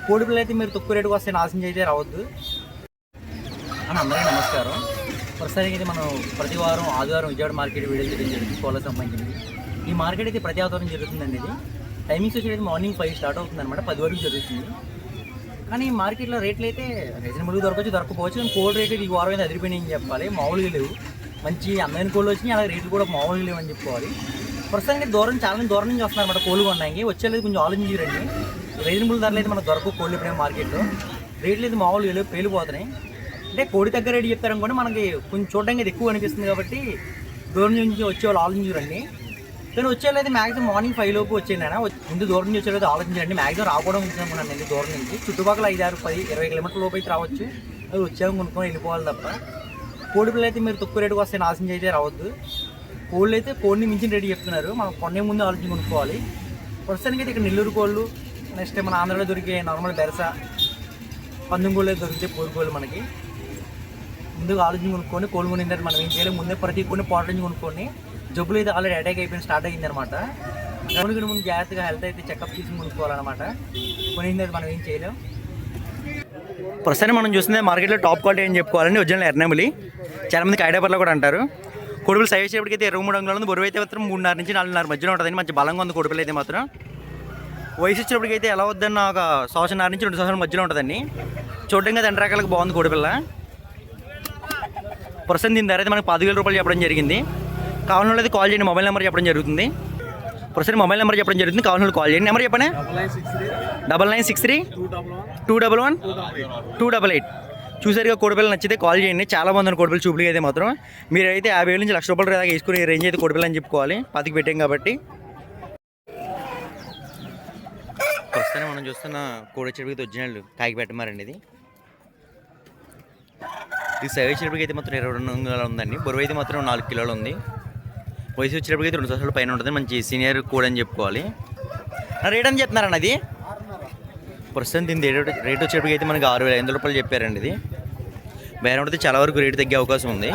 కోడి పిల్లలు అయితే మీరు తక్కువ రేటుకు వస్తే నాశనం అయితే రావద్దు అని అందరికీ నమస్కారం. ప్రస్తుతానికి అయితే మనం ప్రతి వారం ఆదివారం విజయవాడ మార్కెట్ వీడియో చేయడం జరుగుతుంది. కోళ్ళకు సంబంధించింది ఈ మార్కెట్ అయితే ప్రతి ఆదివారం జరుగుతుందండి. ఇది టైమింగ్స్ వచ్చేది మార్నింగ్ 5 స్టార్ట్ అవుతుంది అనమాట, 10 వరకు జరుగుతుంది. కానీ మార్కెట్లో రేట్లు అయితే రీజనబుల్గా దొరకపోవచ్చు. కానీ కోల్డ్ రేట్ ఈ వారం అయితే అదిరిపోయినాయని చెప్పాలి, మామూలుగా లేవు. మంచి అందమైన కోళ్ళు వచ్చినాయి, అలాగే రేట్లు కూడా మామూలుగా లేవు అని చెప్పుకోవాలి. ప్రస్తుతానికి చాలా దూరం నుంచి వస్తున్నారు అనమాట కోళ్ళు కొనడానికి. వచ్చేది కొంచెం ఆలోచించరండి, రీజనబుల్ ధరలు అయితే మనకు దొరకవు కోళ్ళు ఎప్పుడైనా మార్కెట్లో. రేట్లు అయితే మామూలుగా లేవు, పేలిపోతున్నాయి. అంటే కోడి దగ్గర రేటు చెప్తారనుకోండి, మనకి కొంచెం చూడడానికి అది ఎక్కువ అనిపిస్తుంది కాబట్టి దూరం నుంచి వచ్చేవాళ్ళు ఆలోచించరండి. కానీ వచ్చేది మ్యాక్సిమం మార్నింగ్ 5 లోపు వచ్చేయండి. ముందు దూరం నుంచి వచ్చేది ఆలోచించండి. మ్యాక్సిమం రావడం అనుకున్నాను నేను దూరం నుంచి. చుట్టుపక్కల 5, 6, 10, 20 కిలోమీటర్ల లోపు అయితే రావచ్చు. అది వచ్చాము కొనుక్కొని వెళ్ళిపోవాలి తప్ప కోడి పిల్లలు అయితే మీరు తక్కువ రేటుకు వస్తే నాశనం అయితే రావద్దు. కోళ్ళు అయితే కోడిని మించిన రేటు చెప్తున్నారు, మనం కొనే ముందు ఆలోచించి కొనుక్కోవాలి. ప్రస్తుతానికి అయితే ఇక్కడ నెల్లూరు కోళ్ళు, నెక్స్ట్ మన ఆంధ్రాలో దొరికే నార్మల్ బెరస, పందెం కోళ్ళు దొరికితే పూరు కోళ్ళు మనకి ముందుగా ఆలోచించి కొనుక్కొని కోళ్ళు కొనిందంటే మనం ఏం చేయలేము. ముందే ప్రతి కొన్ని పాటలు కొనుక్కొని జబ్బులు అయితే ఆల్రెడీ అటాక్ అయిపోయింది, స్టార్ట్ అయ్యింది అనమాట. కొనుక్కుని ముందు జాగ్రత్తగా హెల్త్ అయితే చెకప్ చేసి కొనుక్కోవాలన్నమాట. కొనింది అయితే మనం ఏం చేయలేం. ప్రస్తుతానికి మనం చూస్తుంది మార్కెట్లో టాప్ క్వాలిటీ ఏం చెప్పుకోవాలండి, ఒరిజినల్ ఎర్నెమిలి. చాలామందికి ఐడియాపర్లో కూడా అంటారు. కొడుపులు సైజ్ వచ్చేప్పటికైతే 23 అంగుళాలు ఉంది, బరువు అయితే మాత్రం 3.5 నుంచి 4.5 మధ్యలో ఉంటుందండి. మంచి బలంగా ఉంది కొడుపులు అయితే మాత్రం. వయసు వచ్చేప్పటికైతే ఎలా వద్దన్న ఒక 1.5 నుంచి 2 సంవత్సరాల మధ్యలో ఉంటుందండి. చూడడానికి 2 రకాలకు బాగుంది కోడిపిల్ల. ప్రస్తుతం దీని ధర అయితే మనకి 10,000 రూపాయలు చెప్పడం జరిగింది. కావాలని అయితే కాల్ చేయండి, మొబైల్ నెంబర్ చెప్పడం జరుగుతుంది. ప్రస్తుతం మొబైల్ నెంబర్ చెప్పడం జరుగుతుంది, కావాలని కాల్ చేయండి. నెంబర్ చెప్పండి, 9963 211 288. చూసారుగా కోడిపిల్లలు నచ్చితే కాల్ చేయండి. చాలా బాగుంది కోడిపిల్ల చూపులు అయితే మాత్రం. మీరైతే 50,000 నుంచి 1,00,000 రూపాయలు దాకా వేసుకునే రేంజ్ అయితే కోడిపిల్ల అని చెప్పుకోవాలి, 10కి పెట్టాం కాబట్టి. ప్రస్తుతం మనం చూస్తున్న కోడి చెరుపుకి ఒరిజినల్ కాకి పెట్టమారండి. ఇది సైజ్ వచ్చేటప్పటికి అయితే మాత్రం 22 అంగుళాలు ఉందండి. బరువు అయితే మాత్రం 4 కిలోలు ఉంది. వయసు వచ్చేటప్పటికి అయితే 2 సంవత్సరాల పైన ఉంటుంది. మంచి సీనియర్ కోడి అని చెప్పుకోవాలి. రేట్ అని చెప్తున్నారన్న అది. ప్రస్తుతం దీని రేట్ వచ్చేటప్పటికి అయితే మనకి 6,500 రూపాయలు చెప్పారండి. ఇది బేరం అయితే చాలా వరకు రేటు తగ్గే అవకాశం ఉంది.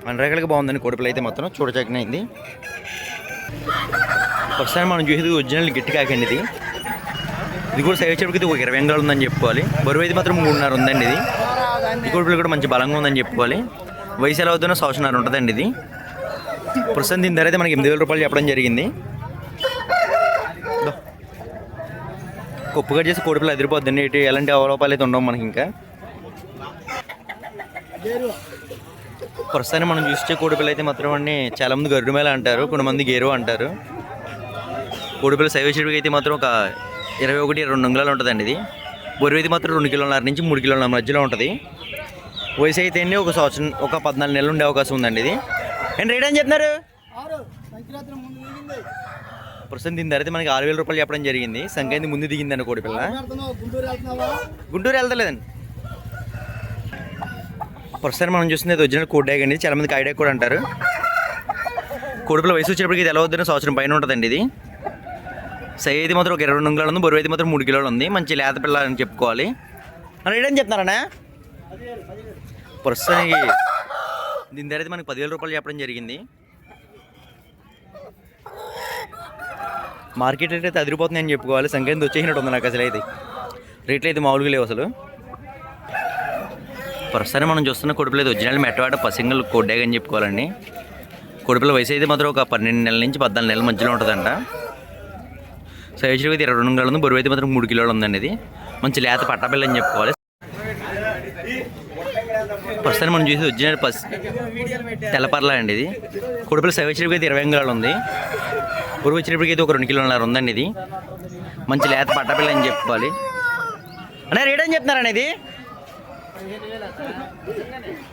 అన్ని రకాలుగా బాగుందండి కోడిపిల్ల అయితే మాత్రం, చూడచక్కనైంది. ప్రస్తుతం మనం చూసేది ఒరిజినల్ గిట్టి కాకండి. ఇది కూడా సైజ్ వచ్చేటప్పటికి ఒక 20 అంగుళాలు ఉందని చెప్పుకోవాలి. బరువు అయితే మాత్రం 3.5 ఉందండి. ఈ కోడిపిల్ల కూడా మంచి బలంగా ఉందని చెప్పుకోవాలి. వయసు ఎలా అవుతుందో 1.5 సంవత్సరాలు ఉంటుందండి. ఇది ప్రస్తుతం దీని ధర అయితే మనకి 8,000 రూపాయలు చెప్పడం జరిగింది. కుప్పు కట్ చేసి కోడిపిల్ల ఎదిరిపోద్దండి. ఇటు ఎలాంటి అవలోపాలు అయితే ఉండవు మనకి. ఇంకా ప్రస్తుతాన్ని మనం చూసే కోడిపిల్ల అయితే మాత్రం అండి చాలామంది గరుడు మేళ అంటారు, కొంతమంది గేరు అంటారు. కోడిపిల్ల సైజ్ వచ్చేటికి అయితే మాత్రం ఒక 21-22 అంగుళాలు ఉంటుందండి. ఇది బరువు అయితే మాత్రం 2 కిలోల నుంచి 3 కిలోల మధ్యలో ఉంటుంది. వయసు అయితే అండి ఒక సంవత్సరం, ఒక 14 నెలలు ఉండే అవకాశం ఉందండి. ఇది అండ్ రేట్ ఏం చెప్తున్నారు? ప్రస్తుతం దీని ధర అయితే మనకి 6,000 రూపాయలు చెప్పడం జరిగింది. సంక్రాంతి ముందు దిగిందండి కోడిపిల్ల. గుంటూరు వెళ్తలేదండి. ప్రస్తుతం మనం చూస్తుంది ఒరిజినల్ కోడియాగ్ అండి, చాలా మందికి ఐడియా కూడా అంటారు. కోడిపిల్ల వయసు వచ్చేటప్పటికి ఇది ఎలా వద్దని 1 సంవత్సరం పైన ఉంటుందండి. ఇది సైజ్ అయితే మాత్రం ఒక 22 అంగుళాలు ఉంది, బరువు అయితే మాత్రం 3 కిలోలు ఉంది. మంచి లేత పిల్ల అని చెప్పుకోవాలి. రేట్ ఏం చెప్తున్నారన్నా? ప్రస్తుతానికి దీని ధర అయితే మనకి 10,000 రూపాయలు చెప్పడం జరిగింది. మార్కెట్ రేట్ అయితే అదిరిపోతుంది అని చెప్పుకోవాలి. సంక్రాంతి వచ్చేసినట్టు ఉంది నాకు అసలు. అయితే రేట్లు అయితే మామూలుగా లేవు అసలు. ప్రస్తుతాన్ని మనం చూస్తున్న కోడిపిల్ల అయితే ఒరిజినల్ మెట్టవాడ పసింగల్ కోడియాగ్ అని చెప్పుకోవాలండి. కోడిపిల్ల వయసు అయితే మాత్రం ఒక 12 నెలల నుంచి 14 నెలల మధ్యలో ఉంటుందంట. సైజ్ అయితే 22 అంగుళాలు ఉంది, బరువు అయితే మాత్రం 3 కిలోలు ఉందండి. ఇది మంచి లేత పట్టాపిల్ల అని చెప్పుకోవాలి. ప్రస్తుతాన్ని మనం చూసి ఒరిజినల్ తెల్లపర్ల అండి. ఇది కోడిపిల్ల సైజ్ వచ్చేటికి అయితే 20 అంగుళాలు ఉంది, బరువు వచ్చేటప్పటికి అయితే ఒక 2 కిలోన్నర ఉందండి. ఇది మంచి లేత పట్టాపిల్ల అని చెప్పుకోవాలి. అనే రేట్ అని చెప్తున్నారని ఇది.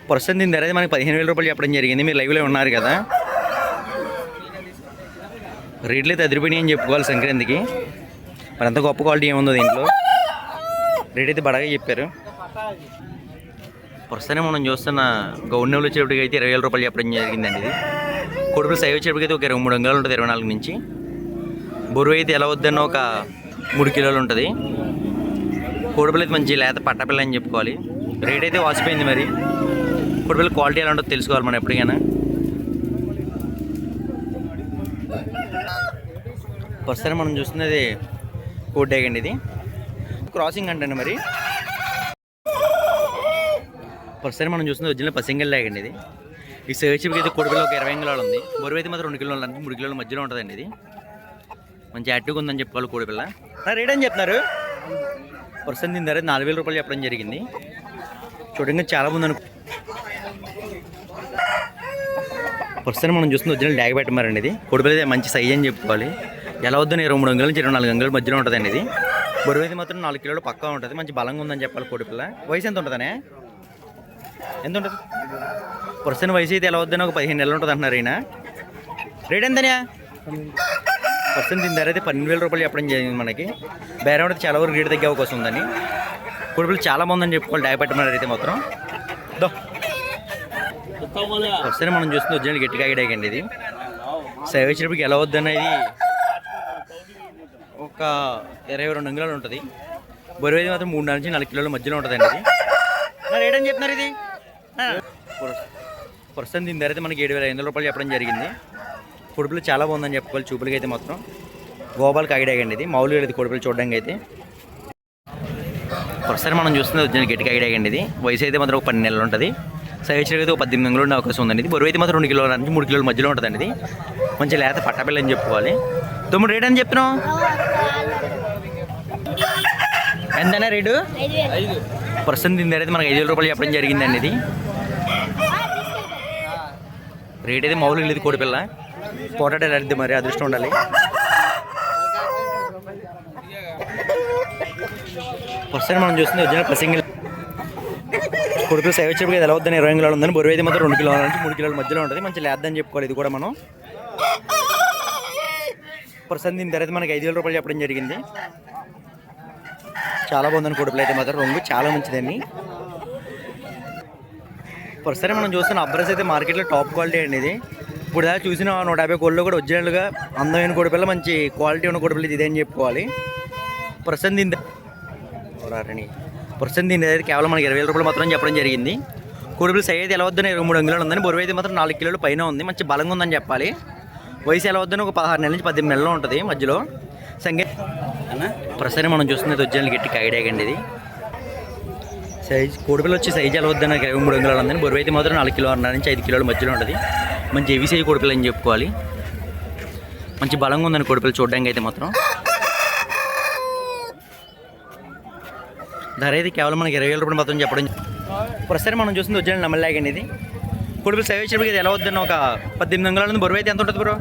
ప్రస్తుతం దీని ధర అయితే మనకి 15,000 రూపాయలు చెప్పడం జరిగింది. మీరు లైవ్లో ఉన్నారు కదా, రేట్లు అయితే అదిరిపోయినాయి అని చెప్పుకోవాలి సంక్రాంతికి. మరి అంత గొప్ప క్వాలిటీ ఏముందో దీంట్లో. రేట్ అయితే బడగా చెప్పారు. ప్రస్తుతం మనం చూస్తున్న గౌన్నెలు వచ్చేటప్పటికి అయితే 20,000 రూపాయలు చెప్పడం జరిగిందండి. ఇది కోడిపిల్ల సైజ్ వచ్చేటప్పటికి అయితే ఒక 23 అంగుళాలు ఉంటుంది, 24 నుంచి. బరువు అయితే ఎలా వద్దన్న ఒక 3 కిలోలు ఉంటుంది. కోడిపిల్ల అయితే మంచి లేత పట్టాపిల్ల అని చెప్పుకోవాలి. రేట్ అయితే వాసిపోయింది. మరి కోడిపిల్ల క్వాలిటీ ఎలా ఉంటుందో తెలుసుకోవాలి మనం ఎప్పటికైనా. ప్రస్తుతం మనం చూస్తున్నది కోట్ డ్యాగ్ అండి ఇది. క్రాసింగ్ అంటే మరి ప్రస్తుతానికి మనం చూస్తుంది ఒరిజినల్ పసింగల్ డ్యాగ్ అండి ఇది. ఈ సర్చిప్కి అయితే కోడిపిల్ల ఒక 20 కిలోలు ఉంది. బరువు అయితే మాత్రం 2 కిలోలు అంటే 3 కిలోల మధ్యలో ఉంటుందండి ఇది. మంచి యాక్టివ్గా ఉందని చెప్పుకోవాలి కోడిపిల్ల. రేట్ అని చెప్తున్నారు ప్రస్తుతం దీని ధర 4,000 రూపాయలు చెప్పడం జరిగింది. చూడండి చాలా బాగుంది అనుకో. ప్రస్తుతం మనం చూస్తుంది ఒరిజినల్ డ్యాగ్ పెట్టమారండి ఇది. కోడిపిల్ల అయితే మంచి సైజ్ అని చెప్పుకోవాలి. ఎలా వద్దని 23 అంగుళాల నుంచి 24 అంగుళాల మధ్యలో ఉంటుందండి ఇది. బరువు అయితే మాత్రం 4 కిలోలు పక్కా ఉంటుంది. మంచి బలంగా ఉందని చెప్పాలి కోడిపిల్ల. వయసు ఎంత ఉంటుందనే ఎంత ఉంటుంది ప్రస్తుతం వయసు అయితే ఎలా వద్దని ఒక 15 నెలలు ఉంటుంది అంటున్నారు ఈయన. రేట్ ఎంతనే ప్రస్తుతం దీని ధర అయితే 12,000 రూపాయలు చెప్పడం జరిగింది మనకి. బేరం అయితే చాలా వరకు రేటు తగ్గే అవకాశం ఉందని. కోడిపిల్ల చాలా బాగుందని చెప్పుకోవాలి. డ్యాగ్ పెట్టమన్నారు అయితే మాత్రం ప్రస్తుతం మనం చూస్తుంది ఒరిజినల్ గట్టిగా డ్యాగ్ అండి ఇది. సేవ వచ్చేటప్పటికి ఎలా వద్దనేది ఒక 22 అంగుళాలు ఉంటుంది. బరువు అయితే మాత్రం 3 నుంచి 4 కిలోల మధ్యలో ఉంటుందండి ఇది. రేట్ అని చెప్తున్నారు ఇది. ప్రస్తుతం దీని ధర అయితే మనకి 7,500 రూపాయలు చెప్పడం జరిగింది. కోడిపిల్ల చాలా బాగుందని చెప్పుకోవాలి. చూపులకి అయితే మొత్తం గోపాల్ కాగిడాగండి ఇది. మామూలుగా లేదు కోడిపిల్ల చూడడానికి అయితే. ప్రస్తుతం మనం చూస్తుంది ఒరిజినల్ గట్టి కాగిడాగండి ఇది. వయసు అయితే మాత్రం ఒక 12 నెలలు ఉంటుంది. సైజ్ అయితే ఒక 18 అంగుళాలు ఉండే అవకాశం ఉందండి ఇది. బరువు అయితే మాత్రం 2 కిలోల నుంచి 3 కిలోల మధ్యలో ఉంటుందండి ఇది. మంచి లేత పట్టపిల్ల అని చెప్పుకోవాలి. తమ్ముడు రేట్ అని చెప్తున్నావు ఎంతనే రేటు? ప్రస్తుతం దీని ధర అయితే మనకి 5,000 రూపాయలు చెప్పడం జరిగిందండి ఇది. రేట్ అయితే మామూలుగా లేదు కోడిపిల్ల. పోటాడే అడిద్ది మరి అదృష్టం ఉండాలి. ప్రస్తుతం మనం చూస్తుంది ఒరిజినల్ పసింగిల్ కోడిపిల్ల సైజ్ వచ్చేప్పుడు ఎలా వద్దని 20 కిలోలు ఉందని. బరువు అయితే మాత్రం 2 కిలోల నుంచి 3 కిలోల మధ్యలో ఉంటుంది. మంచి లేద్దని చెప్పుకోవాలి ఇది కూడా మనం. ప్రస్తుతం దీని ధర అయితే మనకి 5,000 రూపాయలు చెప్పడం జరిగింది. చాలా బాగుందని కోడిపిల్ల అయితే మాత్రం రంగు చాలా మంచిదండి. ప్రస్తుతం మనం చూస్తున్న అబ్రస్ అయితే మార్కెట్లో టాప్ క్వాలిటీ అండి ఇది. ఇప్పుడు దాకా చూసిన 150 కోళ్ళు కూడా ఒరిజినల్గా అందమైన కోడిపిల్ల మంచి క్వాలిటీ ఉన్న కోడిపిల్ల ఇదే అని చెప్పుకోవాలి. ప్రస్తుతం దీని అయితే కేవలం మనకి 20,000 రూపాయలు మాత్రం చెప్పడం జరిగింది. కోడిపిల్ల సైజ్ అయితే ఎలా వద్దని 23 అంగుళాలు ఉందని. బరువు అయితే మాత్రం 4 కిలోలు పైన ఉంది. మంచి బలంగా ఉందని చెప్పాలి. వయసు ఎలా వద్దని ఒక 16 నెలల నుంచి 18 నెలలు ఉంటుంది మధ్యలో. ప్రస్తుతం మనం చూస్తున్నది ఒరిజినల్ గట్టి కాగిడాగండి ఇది. సైజ్ కోడిపిల్ల వచ్చి సైజ్ ఎలా వద్దని 23 అంగుళాలు ఉందని. బరువు అయితే మాత్రం 4 కిలోల నుంచి 5 కిలోల మధ్యలో ఉంటుంది. మంచి హెవీ సైజ్ కోడిపిల్ల అని చెప్పుకోవాలి. మంచి బలంగా ఉందని కోడిపిల్ల చూడడానికి అయితే మాత్రం. ధర అయితే కేవలం మనకి 20,000 రూపాయలు మాత్రం చెప్పడం. ప్రస్తుతం మనం చూస్తుంది ఒరిజినల్ నమ్మలేగండి ఇది. కోడిపిల్ల సైజ్ వచ్చేప్పటికి ఇది ఎలా వద్దని ఒక 18 అంగుళాల ఉంది. బరువు అయితే ఎంత ఉంటుంది బ్రో?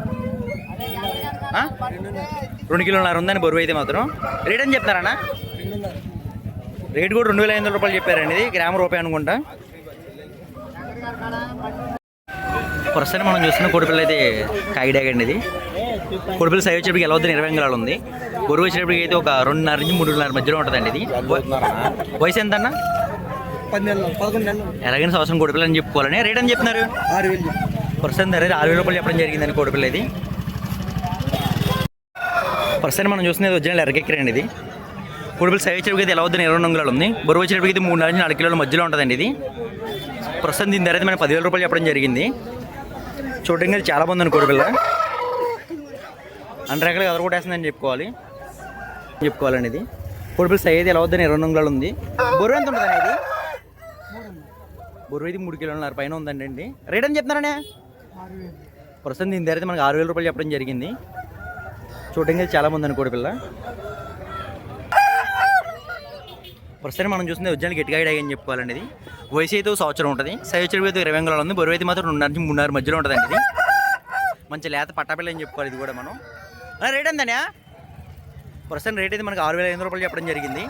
2 కిలోన్నర ఉందని బరువు అయితే మాత్రం. రేట్ అని చెప్తారన్నా? రేట్ కూడా 2,500 రూపాయలు చెప్పారండి. ఇది గ్రామ రూపాయి అనుకుంటా. ప్రస్తుతం మనం చూస్తున్న కోడిపిల్ల అయితే కాగిడాగండి ఇది. కోడిపిల్ల సైజ్ వచ్చేప్పటికి ఎలా వద్దని 20 అంగుళాలు ఉంది. బరువు వచ్చేటప్పటికి అయితే ఒక 2.5 నుంచి 3.5 మధ్యలో ఉంటుందండి ఇది. వయసు ఎంత అన్న? 11 నెలలు. ఎలాగైనా సంవత్సరం కోడిపిల్ల అని చెప్పుకోవాలని. రేట్ అని చెప్తున్నారు? 6,000. ప్రస్తుతం ధర 6,000 రూపాయలు చెప్పడం జరిగిందని కోడిపిల్ల ఇది. ప్రస్తుతం మనం చూస్తున్నది ఒరిజినల్ ఎర్రకెక్కరండి ఇది. కోడిపిల్ల సైజ్ వచ్చేటప్పటికి ఎలా వద్దని 20 అంగుళాలు ఉంది. బరువు వచ్చేటప్పటికి 3 నుంచి 4 కిలోల మధ్యలో ఉంటుందండి ఇది. ప్రస్తుతం దీని ధర అయితే మనకి 10,000 రూపాయలు చెప్పడం జరిగింది. చూడడానికి చాలా బాగుందని కోడిపిల్ల. అన్ని రకాలుగా ఎదురు కొట్టేస్తుందని చెప్పుకోవాలండి ఇది. కోడిపిల్ల సైజ్ ఎలా వద్దని 20 అంగుళాలు ఉంది. బరువు ఎంత ఉంటుందండి ఇది? బరువు అయితే 3 కిలోన్నర పైన ఉందండి. రేట్ అని చెప్తున్నారనే? ప్రస్తుతం దీని ధర అయితే మనకి 6,000 రూపాయలు చెప్పడం జరిగింది. చూడడానికి చాలా బాగుందని కోడిపిల్ల. ప్రస్తుతం మనం చూస్తుంది ఒరిజినల్ గట్టిగా అని చెప్పుకోవాలండి ఇది. వయసు అయితే 1 సంవత్సరం ఉంటుంది. సైజ్ వచ్చేటప్పుడు అయితే 20 అంగుళాలు ఉంది. బరువు అయితే మాత్రం 2.5 నుంచి 3.5 మధ్యలో ఉంటుందండి ఇది. మంచి లేత పట్టాపిల్ల అని చెప్పుకోవాలి ఇది కూడా మనం. రేట్ ఎంతనే? ప్రస్తుతం రేట్ అయితే మనకి 6,500 రూపాయలు చెప్పడం జరిగింది.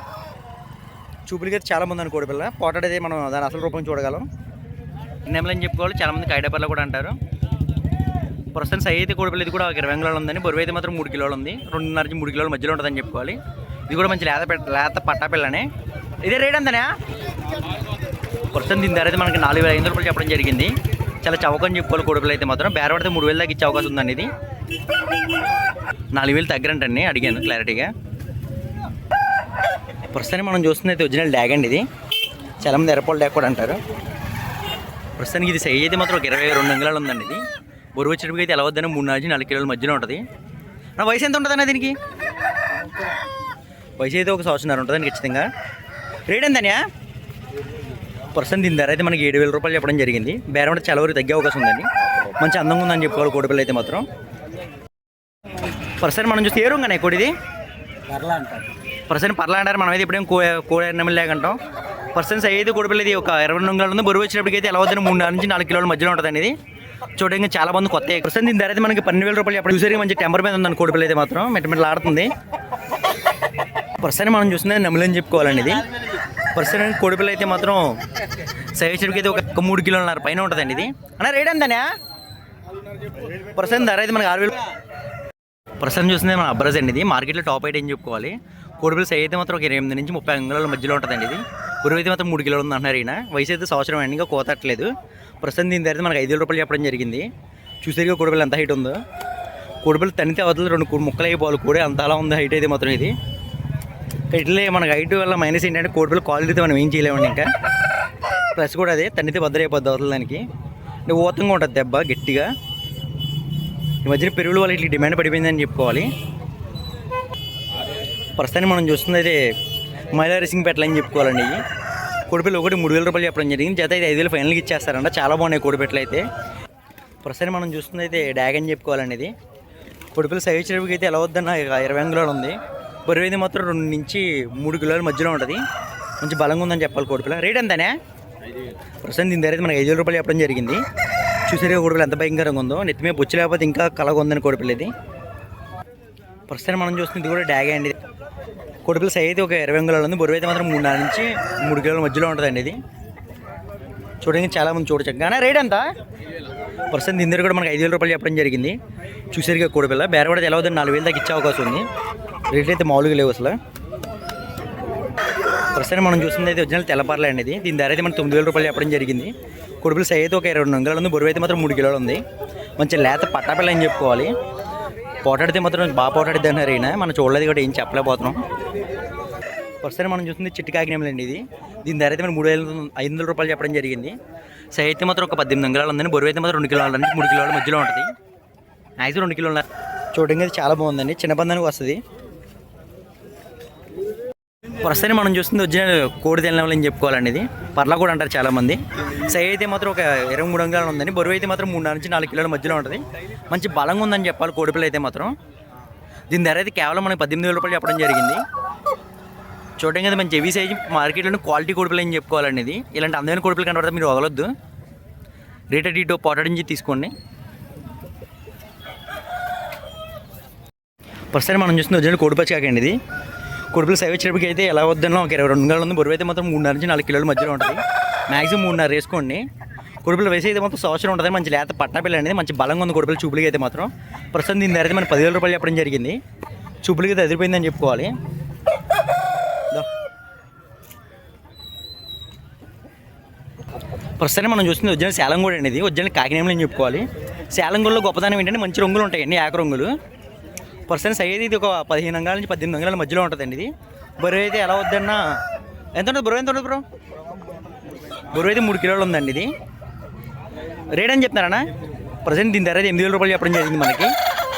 చూపులకి అయితే చాలా మంది కోడిపిల్ల. పోటాడైతే మనం దాని అసలు రూపం చూడగలం. నెమలని చెప్పుకోవాలి. చాలామంది కాయడపల్ల కూడా అంటారు. ప్రస్తుతం సైజ్ అయితే కోడిపిల్ల ఇది కూడా 20 అంగుళాలు ఉందని. బరువు అయితే మాత్రం 3 కిలోలు ఉంది. 2.5 నుంచి 3 కిలోల మధ్యలో ఉంటుందని చెప్పుకోవాలి. ఇది కూడా మంచి లేత పట్టాపిల్లనే. ఇదే రేట్ ఎంతనే? ప్రస్తుతం దీని ధర అయితే మనకి 4,500 రూపాయలు చెప్పడం జరిగింది. చాలా చౌకని చెప్పుకోవాలి కోడిపిల్ల అయితే మాత్రం. బేరపడితే 3,000 దాకా ఇచ్చే అవకాశం ఉందండి ఇది. 4,000 తగ్గరంటండి అడిగాను క్లారిటీగా. ప్రస్తుతానికి మనం చూస్తుంది అయితే ఒరిజినల్ డ్యాగ్ అండి ఇది. చాలామంది ఎర్రపోల్ డ్యాగ్ కూడా అంటారు. ప్రస్తుతానికి ఇది సైజ్ అయితే మాత్రం ఒక 22 అంగుళాలు ఉందండి ఇది. బరువు వచ్చేటప్పటికి అయితే ఎలా వద్దని 3 నుంచి 4 కిలోల మధ్యలో ఉంటుంది. నా వయసు ఎంత ఉంటుందన్న దీనికి? వయసు అయితే 1 సంవత్సరం ఉంటుందని ఖచ్చితంగా. రేట్ ఎంతనే పర్సన్ దీని ధర అయితే మనకి 7,000 రూపాయలు చెప్పడం జరిగింది. బేరం అంటే చాలా వరకు తగ్గే అవకాశం ఉందండి. మంచి అందంగా ఉందని చెప్పుకోవాలి కోడిపిల్ల అయితే మాత్రం. పర్సన్ మనం చూస్తే ఏ రంగునే కోడిది పర్లా అంటారు. పర్సన్ పర్లా అంటారు. మనం అయితే ఇప్పుడేం కోడి ఎన్నమిల్ లేకంటాం. పర్సన్ సైజ్ అయితే కోడిపిల్లది ఒక 20 రంగులు ఉంది. బరువు వచ్చినప్పటికైతే ఎలా అవుతుంది 3 నుంచి 4 కిలోల మధ్యలో ఉంటుంది అనేది. చూడండి చాలా మంది కొత్త పర్సన్ దీని ధర అయితే మనకి 12,000 రూపాయలు చెప్పడం. చూసరికి మంచి టెంపర్ మీద ఉందని కోడిపిల్ల అయితే మాత్రం మెట్టమెట్లు ఆడుతుంది. పర్సన్ మనం చూస్తుంది నమ్ములని చెప్పుకోవాలండి. ఇది పర్సన్ కోడిపిల్ల అయితే మాత్రం సైజ్ అయితే ఒక 3 కిలోలన్నర పైన ఉంటుందండి. ఇది అన్న రేట్ ఎంతనే పర్సన్ ధర అయితే మనకి 6,000. పర్సన్ చూస్తుంది మన అబ్రజ్ అండి. ఇది మార్కెట్లో టాప్ అయితే ఏం చెప్పుకోవాలి. కోడిపిల్ల సైజ్ అయితే మాత్రం ఒక 28 నుంచి 30 అంగుళాల మధ్యలో ఉంటుందండి. ఇది బరువు అయితే మాత్రం 3 కిలోలు ఉంది అంటున్నారు ఈయన. వయసు అయితే సంవత్సరం అండి, ఇంకా కోతట్లేదు. ప్రస్తుతం దీని ధర మనకి 5,000 రూపాయలు చెప్పడం జరిగింది. చూసేగా కోడిపిల్ల ఎంత హైట్ ఉందో. కోడిపిల్ల తనితే అవతల 2 ముక్కలు అయిపోవాలి కూడా అంత అలా ఉంది హైట్ అయితే మాత్రం. ఇది ఇట్లే మనకి హైట్ వల్ల మైనస్ ఏంటంటే కోడిపిల్ల క్వాలిటీతో మనం ఏం చేయలేమండి. ఇంకా ప్లస్ కూడా అదే తనితే బద్దరైపోద్ది అవతల దానికి. ఊతంగా ఉంటుంది దెబ్బ గట్టిగా. ఈ మధ్యన పెరుగుల వల్ల ఇట్లా డిమాండ్ పడిపోయిందని చెప్పుకోవాలి. ప్రస్తుతానికి మనం చూస్తుంది అయితే మైలా రేసింగ్ పెట్టలని చెప్పుకోవాలండి. ఇవి కోడిపిల్ల ఒకటి 3,000 రూపాయలు చెప్పడం జరిగింది. జత అయితే 5,000 ఫైనల్గా ఇచ్చేస్తారంట. చాలా బాగున్నాయి కోడిపెట్టలు అయితే. ప్రస్తుతానికి మనం చూస్తుంది అయితే డ్యాగ్ అని చెప్పుకోవాలండి. ఇది కోడిపిల్ల సైజ్ వచ్చేటప్పటికి అయితే ఎలా వద్దన్న 20 అంగుళాలు ఉంది. బరువు అయితే మాత్రం 2 నుంచి 3 కిలోల మధ్యలో ఉంటుంది. మంచి బలంగా ఉందని చెప్పాలి కోడిపిల్ల. రేట్ ఎంతనే ప్రస్తుతం దీని ధర అయితే మనకి 5,000 రూపాయలు చెప్పడం జరిగింది. చూసారే కోడిపిల్ల ఎంత భయంకరంగా ఉందో. నెత్తిమే బొచ్చు లేకపోతే ఇంకా కలగా ఉందని కోడిపిల్ల ఇది. ప్రస్తుతం మనం చూస్తుంది ఇది కూడా డ్యాగే అండి. కోడిపిల్ల సైజ్ అయితే ఒక 20 అంగుళాలు ఉంది. బరువు అయితే మాత్రం 3 నుంచి 3 కిలోల మధ్యలో ఉంటుందండి. ఇది చూడడానికి చాలా మంది చూడచ్చు. కానీ రేట్ ఎంత ప్రస్తుతం దీని దగ్గర కూడా మనకి 5,000 రూపాయలు చెప్పడం జరిగింది. చూసారుగా కోడిపిల్ల బేర కూడా ఎలా అవుతుంది 4,000 దాకా ఇచ్చే అవకాశం ఉంది. రేట్లు అయితే మామూలుగా లేవు అసలు. ప్రస్తుతం మనం చూస్తుంది అయితే ఒరిజినల్ తెల్లపార్లే అండి. ఇది దీని ధర అయితే మనకి 9,000 రూపాయలు చెప్పడం జరిగింది. కోడిపిల్ల సైజ్ అయితే ఒక 22 అంగుళాలు ఉంది. బరువు అయితే మాత్రం 3 కిలోలు ఉంది. మంచి లేత పట్టాపిల్ల అని చెప్పుకోవాలి. పోటాడితే మాత్రం బాగా పోటాడిద్ది అన్నారు ఈయన. మనం చూడలేదు కూడా ఏం చెప్పలేకపోతున్నాం. ప్రస్తుతం మనం చూస్తుంది చిట్టి కాకినేమలు అండి. ఇది దీని ధర అయితే మనం 3,500 రూపాయలు చెప్పడం జరిగింది. సైజ్ అయితే మాత్రం ఒక 18 అంగుళాలు ఉందండి. బరువు అయితే మాత్రం 2 కిలోల నుంచి 3 కిలోల మధ్యలో ఉంటుంది. మ్యాక్సిమం 2 కిలోల. చూడడానికి అయితే చాలా బాగుందండి. చిన్న బంధానికి వస్తుంది. ప్రస్తుతానికి మనం చూస్తుంది ఒరిజినల్ కోడి తెల్లనెమలి అని చెప్పుకోవాలండి. ఇది పర్లా కూడా అంటారు చాలామంది. సైజ్ అయితే మాత్రం ఒక 23 అంగుళాలు ఉందండి. బరువు అయితే మాత్రం 3 నుంచి 4 కిలోల మధ్యలో ఉంటుంది. మంచి బలంగా ఉందని చెప్పాలి కోడిపిల్ల అయితే మాత్రం. దీని ధర అయితే కేవలం మనకి 18,000 రూపాయలు చెప్పడం జరిగింది. చూడడానికి అయితే మంచి హెవీ సైజ్ మార్కెట్లోనే క్వాలిటీ కోడిపిల్ల అని చెప్పుకోవాలండి. ఇది ఇలాంటి అందమైన కోడిపిల్ల కనబడితే మీరు వదలొద్దు. రేట్ డీటో పోటాడించి తీసుకోండి. ప్రస్తుతం మనం చూస్తుంది ఒరిజినల్ కోడిపచ్చాకండి. ఇది కోడిపిల్ల సైజ్ వచ్చేటప్పటికి అయితే ఎలా వద్దన్నా ఒక 22 అంగుళాలు ఉంది. బరువు అయితే మాత్రం 3 నుంచి 4 కిలోల మధ్యలో ఉంటుంది. మ్యాక్సిమం 3.5 వేసుకోండి. కోడిపిల్ల వయసు అయితే మాత్రం సంవత్సరం ఉంటుంది. మంచి లేత పట్టాపిల్ల అనేది మంచి బలంగా ఉంది కోడిపిల్ల. చూపులకి అయితే మాత్రం ప్రస్తుతం దీని ధర అయితే మనకి 10,000 రూపాయలు చెప్పడం జరిగింది. చూపులకి అయితే ఎదిరిపోయిందని చెప్పుకోవాలి. ప్రస్తుతానికి మనం చూస్తుంది ఒరిజినల్ శాలంగూడ అండి. ఇది ఒరిజినల్ కాకినేమలు అని చెప్పుకోవాలి. శాలంగూడలో గొప్పతనం ఏంటంటే మంచి రంగులు ఉంటాయండి. ఆకు రంగులు. ప్రస్తుతం సైజ్ ఇది ఒక 15 అంగుళాల నుంచి 18 అంగుళాల మధ్యలో ఉంటుందండి. ఇది బరువు అయితే ఎలా వద్దన్నా ఎంత ఉంటుంది? బరువు ఎంత ఉంటుంది బ్రో? బరువు అయితే 3 కిలోలు ఉందండి. ఇది రేట్ అని చెప్తున్నారన్నా. ప్రజెంట్ దీని ధర అయితే 8,000 రూపాయలు చెప్పడం జరిగింది మనకి.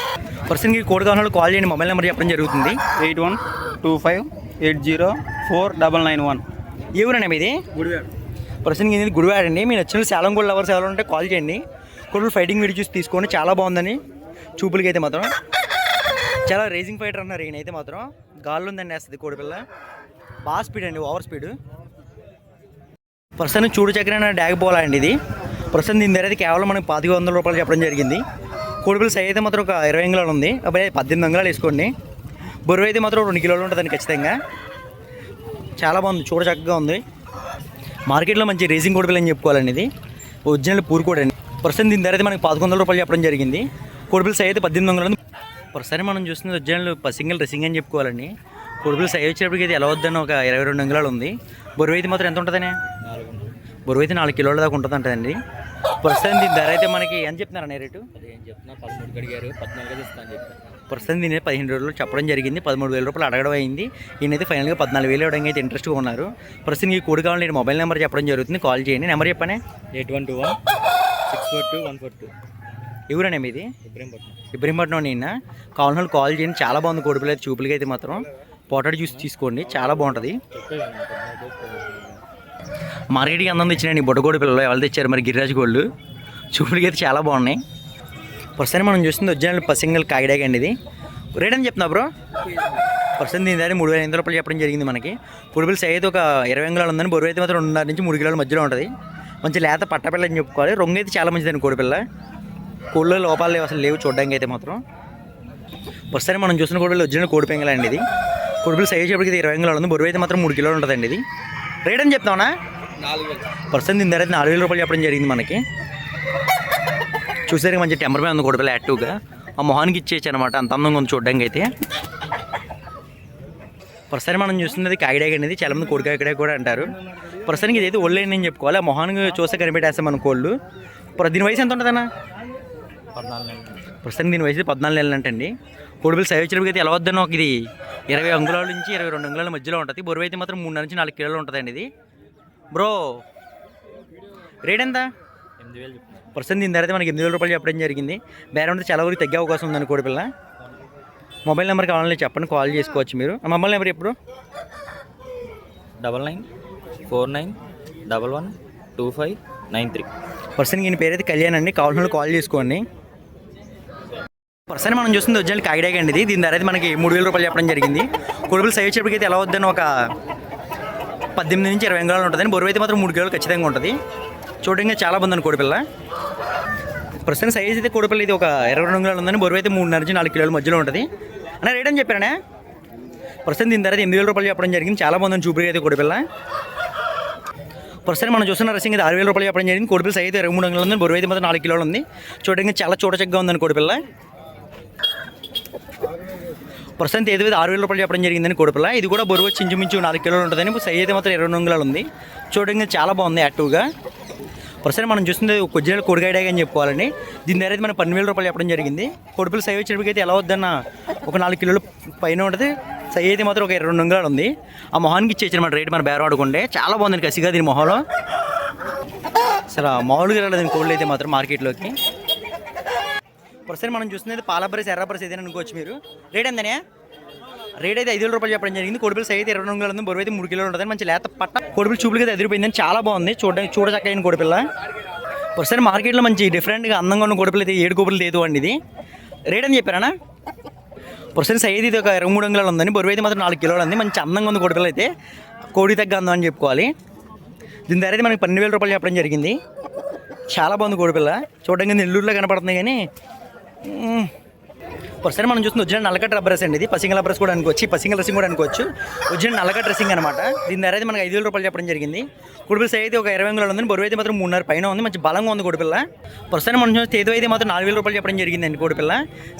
ప్రస్తుతానికి కోడి కావాలి కాల్ చేయండి. మొబైల్ నెంబర్ చెప్పడం జరుగుతుంది 8125804991. ఏ ఊరన్నా ఇది? ప్రస్తుతానికి ఇది గుడివాడ అండి. మీరు నచ్చిన శాలంగూడ లవర్స్ ఎవరు ఉంటే కాల్ చేయండి. కోడిపిల్ల ఫైటింగ్ వీడియో చూసి తీసుకోండి. చాలా బాగుందని చూపులకి అయితే మాత్రం. చాలా రేసింగ్ ఫైటర్ అన్నారు ఈయన అయితే మాత్రం. గాల్లో ఉందండి వేస్తుంది కోడిపిల్ల. బాగా స్పీడ్ అండి, ఓవర్ స్పీడ్. ప్రస్తుతం చూడు చక్కెర డ్యాగ్ పోవాలండి. ఇది ప్రస్తుతం దీని ధర అయితే కేవలం మనకి 2,500 రూపాయలు చెప్పడం జరిగింది. కోడిపిల్ల సైజ్ అయితే మాత్రం ఒక 20 అంగుళాలు ఉంది. అబ్బాయి 18 అంగుళాలు వేసుకోండి. బరువు అయితే మాత్రం 2 కిలోలు ఉంటుందండి ఖచ్చితంగా. చాలా బాగుంది, చూడ చక్కగా ఉంది. మార్కెట్లో మంచి రేసింగ్ కోడిపిల్ల అని చెప్పుకోవాలండి. ఇది ఒరిజినల్ పూర్ కోడి అండి. ప్రస్తుతం దీని ధర అయితే మనకి 1,100 రూపాయలు చెప్పడం జరిగింది. కోడిపిల్ల సైజ్ అయితే 18 అంగుళాలు. ప్రస్తుతం మనం చూస్తుంది ఒరిజినల్ సింగిల్ డ్రెస్సింగ్ అని చెప్పుకోవాలండి. కోడిపిల్ల సైజ్ వచ్చేటప్పటికి అయితే ఎలా వద్దన్న ఒక 22 అంగుళాలు ఉంది. బరువు అయితే మాత్రం ఎంత ఉంటుందని? బరువు అయితే 4 కిలోల దాకా ఉంటుంది అంటదండి. ప్రస్తుతం దీని ధర అయితే మనకి ఎంత చెప్తున్నారన్న రేటు? ఏం చెప్తున్నా 13 అడిగారు, 14 ఇస్తాను చెప్పారు. ప్రస్తుతం దీని 15 రోజులు చెప్పడం జరిగింది. 13,000 రూపాయలు అడగడం అయింది. ఈయనైతే ఫైనల్గా 14,000 ఇవ్వడానికి అయితే ఇంట్రెస్ట్గా ఉన్నారు. ప్రస్తుతం ఈ కోడి కావాలంటే మొబైల్ నెంబర్ చెప్పడం జరుగుతుంది. కాల్ చేయండి. నెంబర్ చెప్పనే 8121642142. ఎవరనే మీది? ఇబ్రహీంపట్నం. నేను కావాలన్న కాల్ చేయండి. చాలా బాగుంది కోడిపిల్ల చూపులకి అయితే మాత్రం. పొటాటో జ్యూస్ తీసుకోండి, చాలా బాగుంటుంది. మార్కెట్కి అందరం తెచ్చినాయండి బుడ్డగోడి పిల్లలు. ఎవరు తెచ్చారు మరి? గిరిరాజు గోళ్ళు చూపులకి అయితే చాలా బాగున్నాయి. ప్రస్తుతానికి మనం చూస్తుంది ఒరిజినల్ పసింగల్ కాకిడాగ్ అండి. ఇది రేట్ అని చెప్తున్నా బ్రో. ప్రస్తుతం దీని దగ్గర 3,500 రూపాయలు చెప్పడం జరిగింది మనకి. పొడిపిల్ల సైజ్ ఒక 20 అంగుళాలు ఉందని, బరువు అయితే మాత్రం 2.5 నుంచి 3 కిలోల మధ్యలో ఉంటుంది. మంచి లేత పట్టపిల్ల అని చెప్పుకోవాలి. రొంగు అయితే చాలా మంచిదండి కోడిపిల్ల. కోళ్ళలో లోపాలు లేవు అసలు, లేవు చూడడానికి అయితే మాత్రం. ప్రస్తుతానికి మనం చూసిన కోడిపిల్ల ఒరిజినల్ కోడిపింగల అండి. ఇది కోడిపిల్ల సైజ్ చెప్పటికి 20 అంగుళాలు ఉంది, బరువు అయితే మాత్రం 3 కిలోలు ఉంటుందండి. ఇది రేట్ అని చెప్తామన్నా 4,000. ప్రస్తుతం దీని దగ్గర 4,000 రూపాయలు చెప్పడం జరిగింది మనకి. చూసేసరికి మంచి టెంపర్ మీద ఉంది కోడిపిల్ల, యాక్టివ్గా. ఆ మొహానికి ఇచ్చేయచ్చు అనమాట, అంత అందంగా ఉంది చూడడానికి అయితే. ప్రస్తుతానికి మనం చూస్తున్నది కాకిడాగ్ అనేది, చాలా మంది కోడి కాకిడాగ్ కూడా అంటారు. ప్రస్తుతానికి ఇదైతే ఒళ్ళేని అని చెప్పుకోవాలి. ఆ మొహానికి చూస్తే కనిపెట్టేస్తాం మన కోళ్ళు. దీని వయసు ఎంత ఉంటుందన్నా? 14 నెలలు. ప్రస్తుతానికి దీని వయసు 14 నెలలు అంటండి. కోడిపిల్ల సైజ్ వచ్చేటప్పుడు అయితే ఎలా వద్దనో ఒక ఇది 20 అంగుళాల నుంచి 22 అంగుళాల మధ్యలో ఉంటుంది. బరువు అయితే మాత్రం 3 నుంచి 4 కిలోలు ఉంటుందండి. ఇది బ్రో రేట్ ఎంత? 8,000 చెప్తున్నా. ప్రస్తుతం దీని ధర అయితే మనకి 8,000 రూపాయలు చెప్పడం జరిగింది. బేరం అంటే చాలా వరకు తగ్గే అవకాశం ఉందండి కోడిపిల్ల. మొబైల్ నెంబర్ కావాలని చెప్పండి, కాల్ చేసుకోవచ్చు మీరు. మొబైల్ నెంబర్ ఎప్పుడు? 9949112593. పర్సన్కి ఈయన పేరు అయితే కళ్యాణ్ అండి. కావాల్సిన వాళ్ళు కాల్ చేసుకోండి. పర్సన్ మనం చూస్తుంది ఒరిజినల్ కాకిడాగ్ అండి. ఇది దీని ధర అయితే మనకి 3,000 రూపాయలు చెప్పడం జరిగింది. కోడిపిల్ల సైజ్ వచ్చేప్పటికి అయితే ఎలా వద్దని ఒక 18 నుంచి 20 అంగుళాలు ఉంటుందని, బరువు అయితే మాత్రం 3 కిలోలు ఖచ్చితంగా ఉంటుంది. చూడండి చాలా బాగుందండి కోడిపిల్ల. ప్రస్తుతం సైజ్ అయితే కోడిపిల్ల ఇది ఒక 22 అంగుళాలు ఉందని, బరువు అయితే 3.5 నుంచి 4 కిలోల మధ్యలో ఉంటుంది. అన్న రేట్ అని చెప్పారనే. ప్రస్తుతం దీని ధర 8,000 రూపాయలు చెప్పడం జరిగింది. చాలా బాగుందని చూపుగా అయితే కోడిపిల్ల. ప్రస్తుతం మనం చూస్తున్న రసింగ్ అయితే 6,000 రూపాయలు చెప్పడం జరిగింది. కోడిపిల్ల సైజ్ అయితే 23 అంగుళాలు ఉందని, బరువు అయితే మాత్రం 4 కిలోలు ఉంది. చూడండి చాలా చూడచక్కగా ఉందని కోడిపిల్ల. ప్రస్తుతం ఏదో 6,000 రూపాయలు చెప్పడం జరిగిందని కోడిపిల్ల. ఇది కూడా బరువు వచ్చి ఇంచుమించు 4 కిలోలు ఉంటుందని, సైజ్ అయితే మాత్రం 22 అంగుళాలు ఉంది. చూడండి చాలా బాగుంది యాక్టివ్గా. ప్రస్తుతం మనం చూస్తుంది ఒరిజినల్ కోడికాకిడాగ్ అని చెప్పుకోవాలండి. దీని దగ్గర అయితే మనం 12,000 రూపాయలు చెప్పడం జరిగింది. కోడిపిల్ల సైజ్ వచ్చేటప్పటికి అయితే ఎలా వద్దన్న ఒక 4 కిలోలు పైన ఉంటుంది. సైజ్ అయితే మాత్రం ఒక 22 అంగుళాలు ఉంది. ఆ మొహానికి ఇచ్చేసి మన రేట్ మన బేరం ఆడుకుంటే చాలా బాగుంది కసిగా దీని మొహంలో. అసలు మామూలుగా రాలేదు కోళ్ళు అయితే మాత్రం మార్కెట్లోకి. ప్రస్తుతం మనం చూస్తున్నది పాలబ్రస్ ఎర్రబ్రస్ ఏదైనా అనుకోవచ్చు మీరు. రేట్ ఎంతనే? రేట్ అయితే 5,000 రూపాయలు చెప్పడం జరిగింది. కోడిపిల్ల సైజ్ అయితే 22 అంగుళాలు ఉంది, బరువు అయితే 3 కిలోలు ఉంటుంది. మంచి లేత పట్ట కోడిపిల్ల చూపులకి అయితే ఎదిరిపోయిందని చాలా బాగుంది చూడడానికి, చూడచక్కైన కోడిపిల్ల. ప్రస్తుతం మార్కెట్లో మంచి డిఫరెంట్గా అందంగా ఉన్న కోడిపిల్ల అయితే 7 కోడిపిల్ల లేదు అండి. ఇది రేట్ అని చెప్పారా? ప్రస్తుతం సైజ్ ఇది ఒక 23 అంగుళాలు ఉందని, బరువు అయితే మాత్రం 4 కిలోలు ఉంది. మంచి అందంగా ఉంది కోడిపిల్ల అయితే, కోడి తగ్గ అందం అని చెప్పుకోవాలి. దీని ధర అయితే మనకి 12,000 రూపాయలు చెప్పడం జరిగింది. చాలా బాగుంది కోడిపిల్ల, చూడడానికి నెల్లూరులో కనపడుతుంది. కానీ ప్రస్తుతం మనం చూస్తుంది ఒరిజినల్ నల్లకట్ రబ్బరస్ అండి. ఇది పసింగల్ రబ్బరస్ కూడా అనుకోవచ్చు, పసింగల్ రసింగ్ కూడా అనుకోవచ్చు. ఒరిజినల్ నల్లకట్ డ్రెస్సింగ్ అనమాట. దీని ధర అయితే మనకి 5,000 రూపాయలు చెప్పడం జరిగింది. కోడిపిల్ల సైజ్ అయితే ఒక 20 అంగుళాలు ఉందని, బరువు అయితే మాత్రం 3.5 పైన ఉంది. మంచి బలంగా ఉంది కోడిపిల్ల. ప్రస్తుతం మనం చూస్తే ఏదో అయితే మాత్రం 4,000 రూపాయలు చెప్పడం జరిగిందండి. కోడిపిల్ల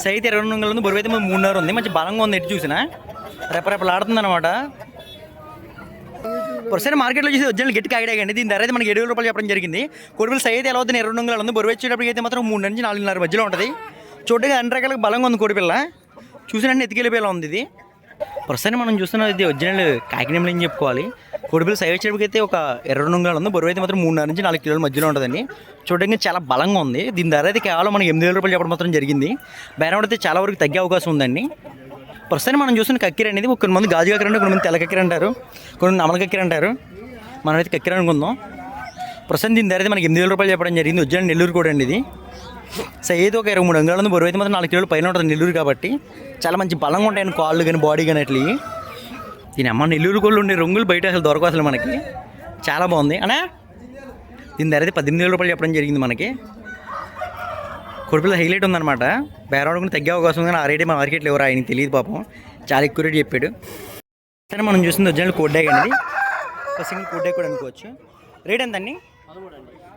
సైజ్ అయితే 22 అంగుళాలు ఉంది, బరువు అయితే 3.5 ఉంది. మంచి బలంగా ఉంది, ఎటు చూసినా రెపరెపలాడుతుంది అనమాట. ప్రస్తుతం మార్కెట్లో చూసి ఒరిజినల్ గట్టి కాకిడాగ్ అండి. దీని ధర అయితే మనకి 7,000 రూపాయలు చెప్పడం జరిగింది. కోడిపిల్ల సైజ్ అయితే ఎలా అవుతుంది 22 అంగుళాలు ఉంది, బరువు వచ్చేటప్పటికి అయితే మాత్రం 3 నుంచి 4.5 మధ్యలో ఉంటుంది. చూడడానికి అన్ని రకాలుగా బలంగా ఉంది కోడిపిల్ల, చూసినట్టు ఎత్తికెళ్ళిపోయేలా ఉంది ఇది. ప్రస్తుతం మనం చూస్తున్నది ఇది ఒరిజినల్ కాకినేమలు అని చెప్పుకోవాలి. కోడిపిల్ల సైజ్ వచ్చేటప్పటికి అయితే ఒక 22 అంగుళాలు ఉంది, బరువు అయితే మాత్రం 3.5 నుంచి 4 కిలోల మధ్యలో ఉంటుందండి. చూడడానికి చాలా బలంగా ఉంది. దీని ధర అయితే కేవలం మనకి 8,000 రూపాయలు చెప్పడం మాత్రం జరిగింది. బేరం అయితే చాలా వరకు తగ్గే అవకాశం ఉందండి. ప్రస్తుతం మనం చూస్తున్న కక్కిర అనేది కొంతమంది గాజు కక్కిర అంటే, కొంతమంది తెల్ల కక్కిర అంటారు, కొంతమంది అమల కక్కిర అంటారు. మనమైతే కక్కిర అనుకుందాం. ప్రస్తుతం దీని ధర అయితే మనకి 8,000 రూపాయలు చెప్పడం జరిగింది. ఒరిజినల్ నెల్లూరు కూడా అండి. ఇది సైజ్ ఒక 23 అంగుళాలు ఉంది, బరువు అయితే మాత్రం 4 కిలోలు పైన ఉంటుంది. నెల్లూరు కాబట్టి చాలా మంచి బలంగా ఉంటాయని కాళ్ళు కానీ బాడీ కానీ అట్లా. దీని అమ్మ నెల్లూరు కోళ్ళు ఉండే రంగులు బయట అసలు దొరకవు అసలు మనకి. చాలా బాగుంది అన్నా. దీని ధర అయితే 18,000 రూపాయలు చెప్పడం జరిగింది మనకి. కోడిపిల్ల హైలైట్ ఉందన్నమాట. బేరం కూడా తగ్గే అవకాశం ఉంది, కానీ ఆ రేటే మన మార్కెట్లో ఎవరు ఆయనకి తెలియదు పాపం, చాలా ఎక్కువ రేట్ చెప్పాడు. సరే మనం చూస్తుంది ఒరిజినల్ కోడ్డాగ్ అనేది, సింగిల్ కోడ్డాగ్ కూడా అనుకోవచ్చు. రేట్ ఎంతండి?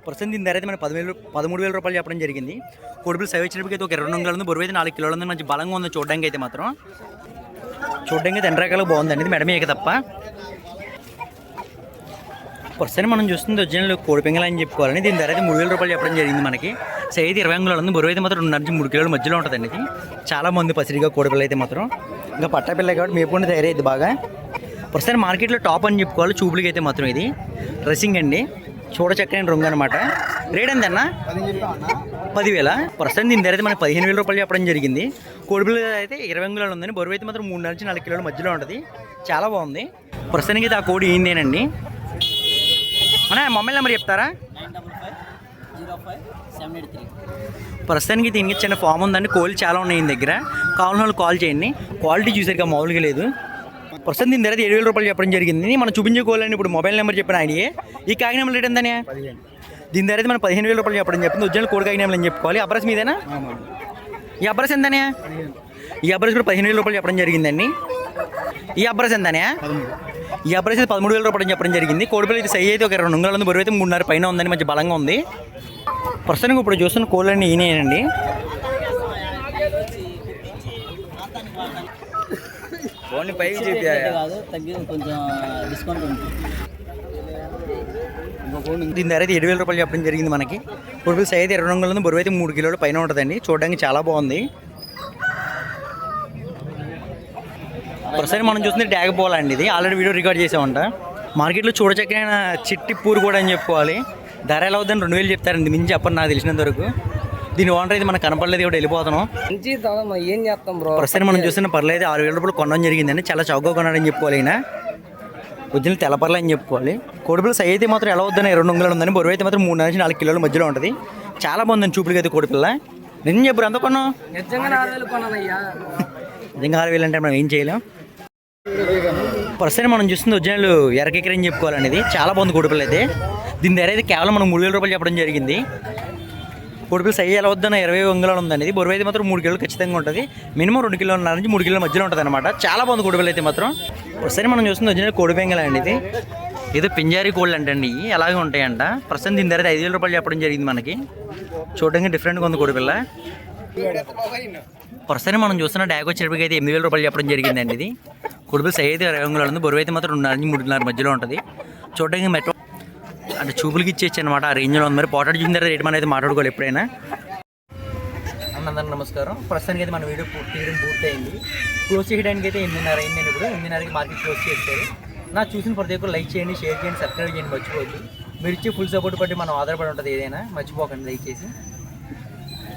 ప్రస్తుతం దీని ధర అయితే మనకి 13,000 రూపాయలు చెప్పడం జరిగింది. కోడిపిల్ల సైజ్ వచ్చేటప్పటికి అయితే ఒక 22 అంగుళాలు ఉంది, బరువు అయితే 4 కిలోలు ఉంది. మంచి బలంగా ఉంది చూడడానికి అయితే మాత్రం. చూడడానికి అయితే 2 రకాలుగా బాగుందండి, ఇది మెడమేక తప్ప. ప్రస్తుతం మనం చూస్తుంది ఒరిజినల్ కోడిపింగల్ అని చెప్పుకోవాలని. దీని ధర అయితే 3,000 రూపాయలు చెప్పడం జరిగింది మనకి. సైజ్ 20 అంగుళాలు ఉంది, బరువు అయితే మాత్రం 2.5 నుంచి 3 కిలోల మధ్యలో ఉంటుందండి. ఇది చాలా మంది పసిరిగా కోడిపిల్ల అయితే మాత్రం. ఇంకా పట్టపిల్ల కాబట్టి మేపుకుంటే తయారైంది బాగా. ప్రస్తుతం మార్కెట్లో టాప్ అని చెప్పుకోవాలి చూపులకి అయితే మాత్రం. ఇది డ్రెస్సింగ్ అండి, చూడ చక్కని రంగు అనమాట. రేట్ ఎంత అన్న? 10,000. ప్రస్తుతం దీని ధర అయితే మనకి 15,000 రూపాయలు చెప్పడం జరిగింది. కోడిపిల్ల అయితే 20 అంగుళాలు ఉందండి. బరువు అయితే మాత్రం 3 నుంచి 4 కిలోల మధ్యలో ఉంటుంది. చాలా బాగుంది. ప్రస్తుతానికి అయితే ఆ కోడి ఏందేనండి. అన్న మొబైల్ నెంబర్ చెప్తారా? 9550578 ప్రస్తుతానికి దీనికి చిన్న ఫామ్ ఉందండి. కోళ్ళు చాలా ఉన్నాయి ఈయన దగ్గర. కావాలని వాళ్ళు కాల్ చేయండి. క్వాలిటీ చూసారుగా మామూలుగా లేదు. ప్రస్తుతం దీని ధర 7,000 రూపాయలు చెప్పడం జరిగింది. మనం చూపించే కోళ్ళని ఇప్పుడు మొబైల్ నెంబర్ చెప్పిన ఆయనయే. ఈ కాకినాడ రేట్ ఎంతనే? దీని ధర అయితే మనం 15,000 రూపాయలు చెప్పడం చెప్పింది. ఒరిజినల్ కోడి కాకినాడలు అని చెప్పుకోవాలి. అబ్రస్ మీదేనా? ఈ అబ్రస్ ఎంతనే? ఈ అబ్రస్ కూడా 15,000 రూపాయలు చెప్పడం జరిగిందండి. ఈ అబ్రస్ ఎంతనే? ఈ అబ్రస్ అయితే 13,000 రూపాయలు చెప్పడం జరిగింది. కోడిపిల్ల అయితే సై అయితే ఒక 2 అంగుళాలు ఉంది. బరువు అయితే 3.5 పైన ఉందండి. మంచి బలంగా ఉంది. ప్రస్తుతానికి ఇప్పుడు చూస్తున్న కోళ్ళన్నీ ఈయనేనండి. ఓన్లీ పైకి కాదు, తగ్గి కొంచెం డిస్కౌంట్ ఉంది. దీని ధర అయితే 7,000 రూపాయలు చెప్పడం జరిగింది మనకి. కోడిపిల్ల సై అయితే 20 అంగుళాలు ఉంది. బరువు అయితే 3 కిలోలు పైన ఉంటుందండి. చూడడానికి చాలా బాగుంది. ప్రస్తుతానికి మనం చూస్తుంది ట్యాగ్ పోవాలండి. ఇది ఆల్రెడీ వీడియో రికార్డ్ చేసామంట. మార్కెట్లో చూడచక్కన చిట్టి పూరు కూడా అని చెప్పుకోవాలి. ధర ఎలా అవుతుందని 2,000 చెప్తారండి. మించి చెప్పండి నాకు తెలిసినంత వరకు. దీని ఓనర్ అయితే మనకు కనపడలేదు, కూడా వెళ్ళిపోతున్నాం. ఏం చేస్తాం బ్రో? ప్రస్తుతం మనం చూస్తున్న పర్లేదు అయితే 6,000 రూపాయలు కొనడం జరిగిందండి. చాలా చౌకగా కొన్నాడని చెప్పుకోవాలి. అయినా ఒరిజినల్ తెల్లపర్లు అని చెప్పుకోవాలి. కోడిపిల్ల సై అయితే మాత్రం ఎలా అవుతుందని 2 అంగుళాలు ఉందని. బరువు అయితే మాత్రం 3 నుంచి 4 కిలోల మధ్యలో ఉంటుంది. చాలా బాగుందని చూపులకి అయితే కోడిపిల్ల. నిజం చెప్పరు ఎంత కొన్నాం? నిజంగా 6,000 కొన్నానయ్యా. నిజంగా 6,000 అంటే మనం ఏం చేయలేం. ప్రస్తుతం మనం చూస్తుంది ఒరిజినల్ ఎర్రకెక్కర అని చెప్పుకోవాలండి. ఇది చాలా బాగుంది కోడిపిల్ల అయితే. దీని ధర అయితే కేవలం మనం 3,000 రూపాయలు చెప్పడం జరిగింది. కోడిపిల్ల సై ఎలా వద్దన్న 20 అంగుళాలు ఉందండి. ఇది బరువు అయితే మాత్రం 3 కిలోలు ఖచ్చితంగా ఉంటుంది. మినిమం 2 కిలోల నుంచి 3 కిలోల మధ్యలో ఉంటుంది అనమాట. చాలా బాగుంది కోడిపిల్ల అయితే మాత్రం. ప్రస్తుతం మనం చూస్తుంది ఒరిజినల్ కోడి పెంగళ అండి. ఇది ఏదో పింజారీ కోళ్ళు అంటండి. ఇవి అలాగే ఉంటాయంట. ప్రస్తుతం దీని ధర 5,000 రూపాయలు చెప్పడం జరిగింది మనకి. చూడడానికి డిఫరెంట్గా ఉంది కోడిపిల్ల. ప్రస్తుతం మనం చూస్తున్న డాగో చెరుపుకి అయితే 8,000 రూపాయలు చెప్పడం జరిగిందండి. ఇది కోడిపిల్ల సై అయితే 20 అంగుళాలు ఉంది. బరువు అయితే మాత్రం 2.5 నుంచి 3.5 మధ్యలో ఉంటుంది. చూడడానికి మెట్రో అంటే చూపులకి ఇచ్చేచ్చు అనమాట. ఆ రేంజ్లో ఉంది. మరి పోటాడు చూసిన తర్వాత రేట్ మనం అయితే మాట్లాడుకోవాలి ఎప్పుడైనా. అందరికీ నమస్కారం. ప్రస్తుతానికి అయితే మన వీడియో తీయడం పూర్తయింది. క్లోజ్ చేయడానికి అయితే 8:30 అయిందండి. ఇప్పుడు 8:30కి మార్కెట్ క్లోజ్ చేస్తారు. నాకు చూసిన ప్రతి ఒక్కరు లైక్ చేయండి, షేర్ చేయండి, సబ్స్క్రైబ్ చేయండి మర్చిపోవద్దు. మీరు ఇచ్చే ఫుల్ సపోర్ట్ బట్టి మనం ఆధారపడి ఉంటుంది. ఏదైనా మర్చిపోకండి లైక్ చేసి.